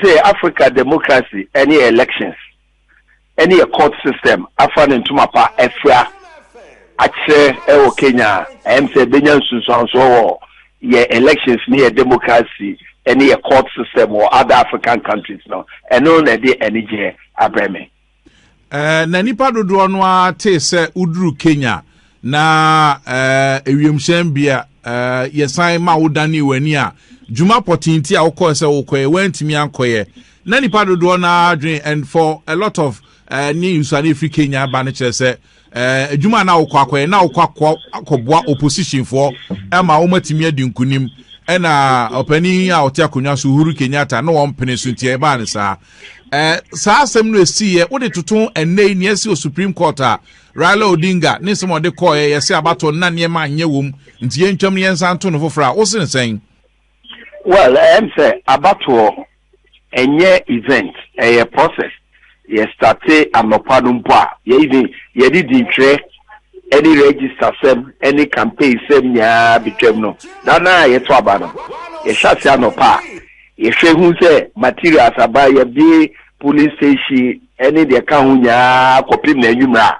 say Africa democracy, any elections, any court system, Afan and Tumapa, Efra, Ache, Kenya, say Benyan Susan, so elections near democracy, any court system or other African countries, no, and no, any Abreme. Nanipa dodo no ate se udru Kenya na ewiemhyambia yesan ma wodani wani a juma potinti a wokọ se wokọ wantimi ankoye nanipa dodo na adwen and for a lot of news and free Kenya ba ne kire se juma na wokọ akoye na wokọ akọboa opposition for ma wo matimi adinkunim ena opani a ote akonwa so Uhuru Kenyatta no won pene so ntie ba ne sa saa asem no esi ye wo de toton ennei ne esi o Supreme Court a Raila Odinga ne se mo de call ye se abato na ne ma anye wom nti ye ntwam ye nsan to no fofora wo se sen. Well, I say abato enye event a process ye starte amopanu mpa ye even ye di tre any register sem any campaign sem nya betwem no na ye to aba no ye shasi anopa ye hwe say materials aba ye bi police station any de ka hu nya kopim na enwumra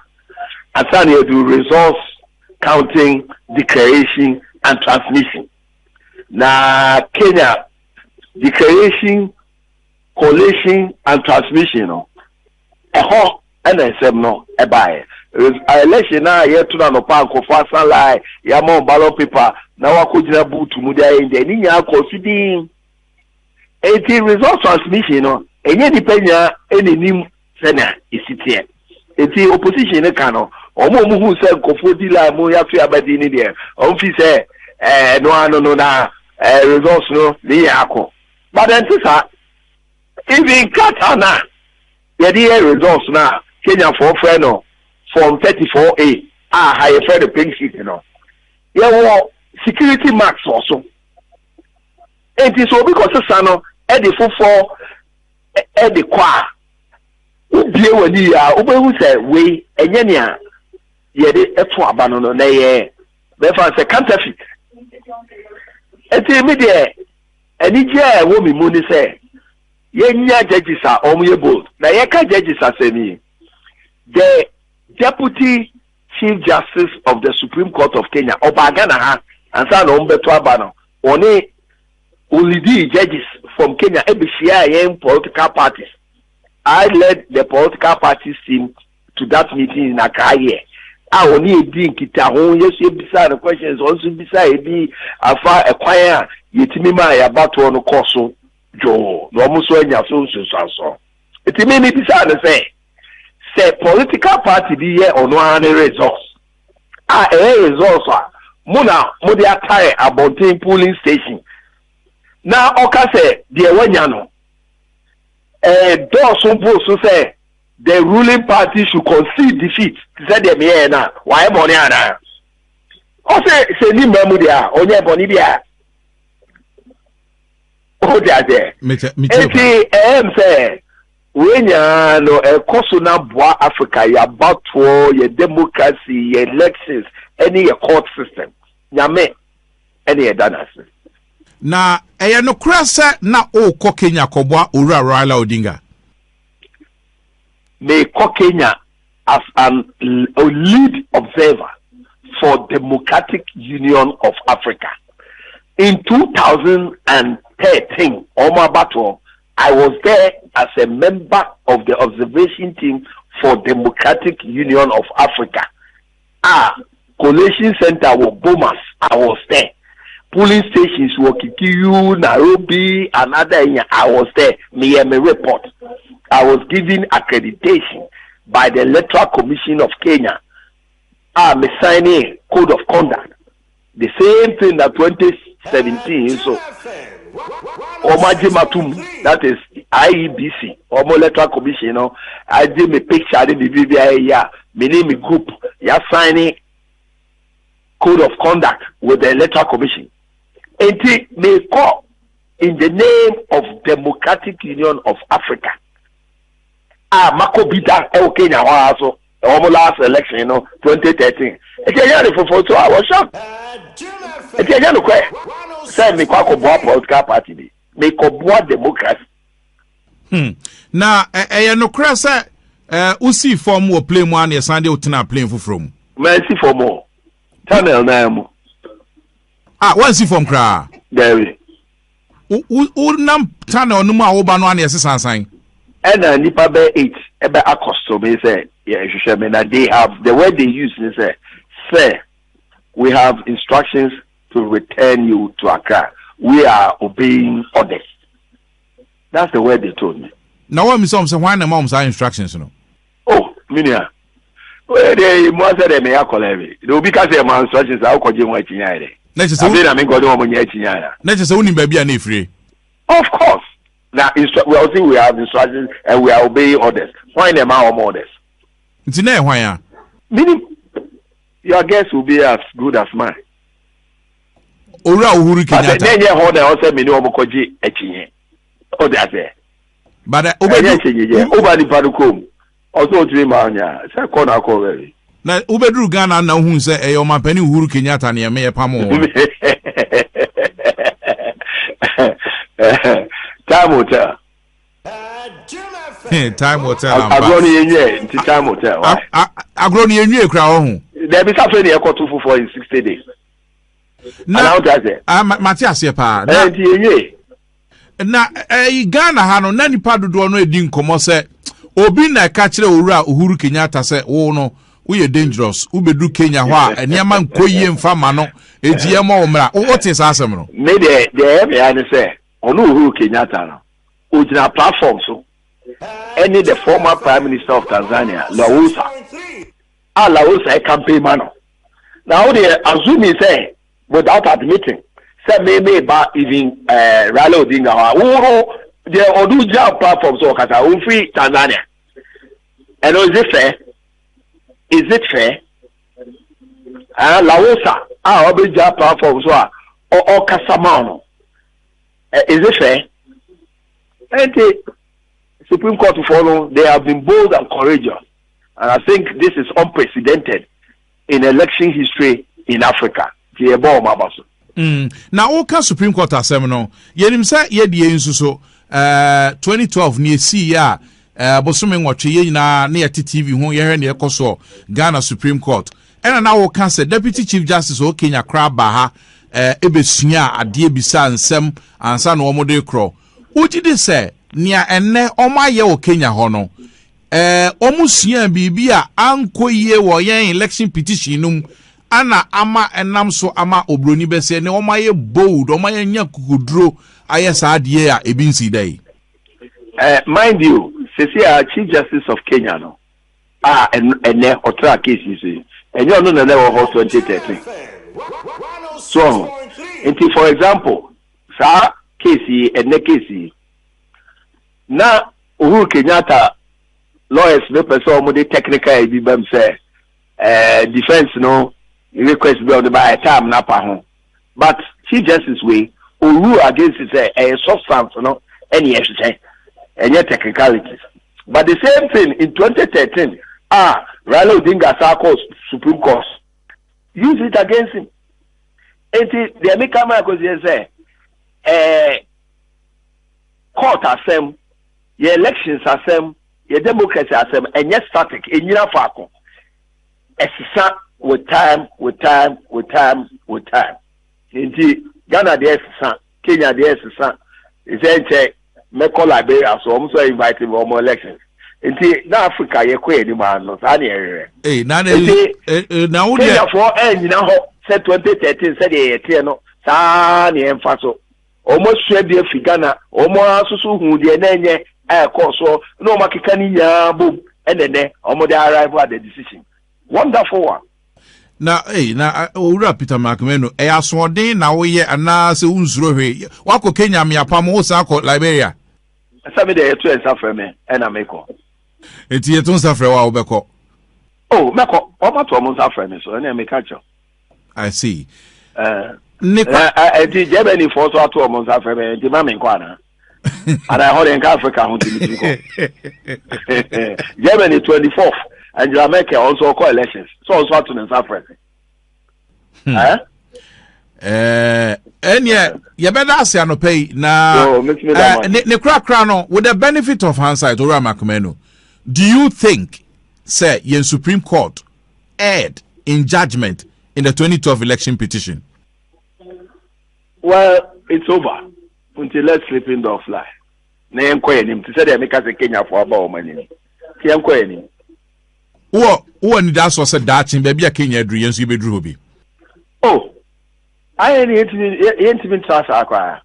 asan ye do resource counting, declaration and transmission. Na Kenya declaration, collation and transmission no eho NSM no ebae election na yet to no park of fasan lie ya mo ballot paper na wakojina butu mu dia ende ni nya considering 80 result transmission no enye dipenya enenim sena isitie eti opposition ne ka no omo hu se nkofo di la mo ya fi abadi ni de on fi se no na results no ni yakọ but then even Katana the results now Kenya for friend no from 34A high for the pink sheet no yeah security marks also it is so because sano e dey for e dey kwa ubie wani ya obehu say we enye ne a ye dey eto aba no na ye be fa say counterfeit eti mi de eni je wo mi mu ni say ye nya judges are omuye bold na ye ka judges asemi the deputy chief justice of the Supreme Court of Kenya Obaga na ha ansa no mbeto aba no oni ulidi judges from Kenya ebishia yen political parties. I led the political parties team to that meeting in Akaye. I only did kita ho yesu ebisa the questions also bisa ebi afa ekwaya yetimima ya bato no koso jo no muso anya so etimi ni bisa na say political party bi ye ono ane results results muna mudi atare abontin polling station na oka say de wanya no those who say the ruling party should concede defeat. Said them here now. Why money ana? O say ni memu dia, onye boni bia. O dia there. Eti say when ya no ekoso na boa Africa ya batwo ye democracy ye elections any ye court system. Nyame any ye danasi. Na no krasa na o ko Kenya koboa Owura Raila Odinga. May call Kenya as a lead observer for Democratic Union of Africa. In 2013, Omar Bato, I was there as a member of the observation team for Democratic Union of Africa. Collation Center was Bomas. I was there. Polling stations were Kikiyu, Nairobi, and other. I was there. Me and my report. I was given accreditation by the Electoral Commission of Kenya. I'm signing code of conduct. The same thing that 2017. So, Omaji Matum, that is IEBC, Omo Electoral Commission. I did my picture in the BBI. My name is group. You're signing code of conduct with the Electoral Commission. And it may call in the name of Democratic Union of Africa. Makobita Kenya also last election, 2013. I was shocked. Send me political party. make up what democracy. Na no krasa usi form wo play mo an ye Sunday utina play from. Mercy for more. Channel na mo. One see from kra. There. Nam channel no ma wo ba no an ye sansan. And nipa be 8 ebe akosto be say that they have the word they use is say we have instructions to return you to Accra. We are obeying orders. That's the word they told me. Now what me say why na mom say instructions no. Oh, minia. They must say me akole. They be ka say my instructions I ko je won achinya ire. Na say we na me go do won achinya ire. Na say woni ba bia na efire. Of course. Now, we also we have instructions and we are obeying orders. Why am I on orders? It's in why? Meaning, your guess will be as good as mine. Ora Uhuru Kenyatta. Then you hold also me no mokoji echinye. Oh, that's it. But over the padukom. Also dream anya. Say corner call very. Na ubedru Ghana na hu say e your mampani Uhuru Kenyatta na me pamo. Time hotel. Time hotel. Agroni yenye, time hotel. Agroni yenye kra ho. There be something e ko 2 for in 60 days. Na Matias ye pa. Na yenye. Na Ghana ha no na nipa dodo no edi nkomo se obi na ka kire owura Uhuru Kenyatta se wo no we dangerous ubedu Kenya ho a eniama nkoyie mfa ma no etie mo omra wo te sa asem no. Me the me an say onu Uhuru Kenyatta no ojina platform so any the former prime minister of Tanzania Lowassa Lowassa campaign man now they assume say without admitting say me ba even Raila Odinga who the Oduja platform so kata free Tanzania and is it fair Lowassa Oduja platform so or Casamano is it fair? And the Supreme Court to follow, they have been bold and courageous. And I think this is unprecedented in election history in Africa. Now, all Supreme Court assembly, yedim say ye die nsuso 2012 ni esi ya bosume nwotwe ye na TV ho ye hwe ne ekoso Ghana Supreme Court. And now all can say Deputy Chief Justice o Kenya Kraba ha ebesua ade bisa nsem ansa na omode kro. Uji de say nia enne omaye o Kenya ho no omusua bibia ankoye wo yen election petition num ana ama enam so ama obroni bese ne omaye bold omaye nya kukudro ayesa ade a ebinsi dai mind you Cecilia Chief Justice of Kenya no enne otra case is enyo no na level 2013 so until for example sa case enne case na Uhuru Kenyatta lawyers no person mo the technical bi bam say defense no request be on the by time na pa ho but Chief Justice way Uhuru against say substance no any say any technicalities but the same thing in 2013 Raila Odinga Sarko's Supreme Court use it against him until the American man say court assem your elections assem your democracy assem and yet static enyina faako esisa with time inti Ghana dey esisa Kenya dey esisa is me call Liberia so I'm so invited for more elections inti na Africa ye ko edi ma no sa na ere na wo Kenya for enyina ho say 2013 say dey tie no sa na emfa so almost swear be Ghana almost asusu hu de na enye so no makika ni ya boom and then arrival at the decision wonderful one na na owura Peter Makmenu asodin na wo ye ana se unzuro hwe wako Kenya me apam wo sa ko Liberia sabe de eto ensafre me na meko eti eto ensafre wa obeko meko omato mo ensafre me so na meka cho I see eti Germany for so ato mo ensafre me enti ma me nkwa na and I heard in Africa how to Germany 24th and Jamaica also call elections. So also to the South Africa. Enya yebeda ase anopai na ne kra no with the benefit of hindsight Ora Makumeno. Do you think say yen Supreme Court erred in judgment in the 2012 election petition? Well, it's over until let's sleep in the fly. Na enkoyenim to say they make us Kenya for about money. Ti enkoyenim. Wo ni that so say that in baby Kenya adru yen so ibedru hobi. Oh, I ain't even trust akwa.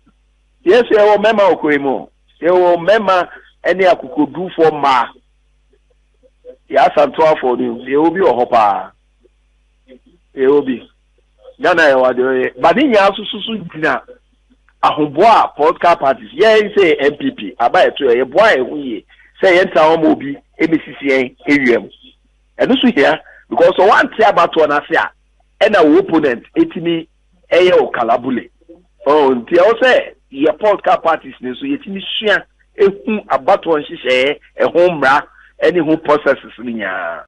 Yes, you will member okoimo. You will member any akukudu for ma. Ya santo for you. You will be a hopper. You will be. Ghana ya wade. But in ya susu dina. Ahumboa political parties. Yeah, say MPP. Abaye to ye boy we say enter omo bi MCCN AUM. And this here because one tia about one asia and our opponent etimi eyo kalabule. Oh, nti o say ye political parties ne so yetimi sua ehu about one hye e ho mra any who processes ni nya.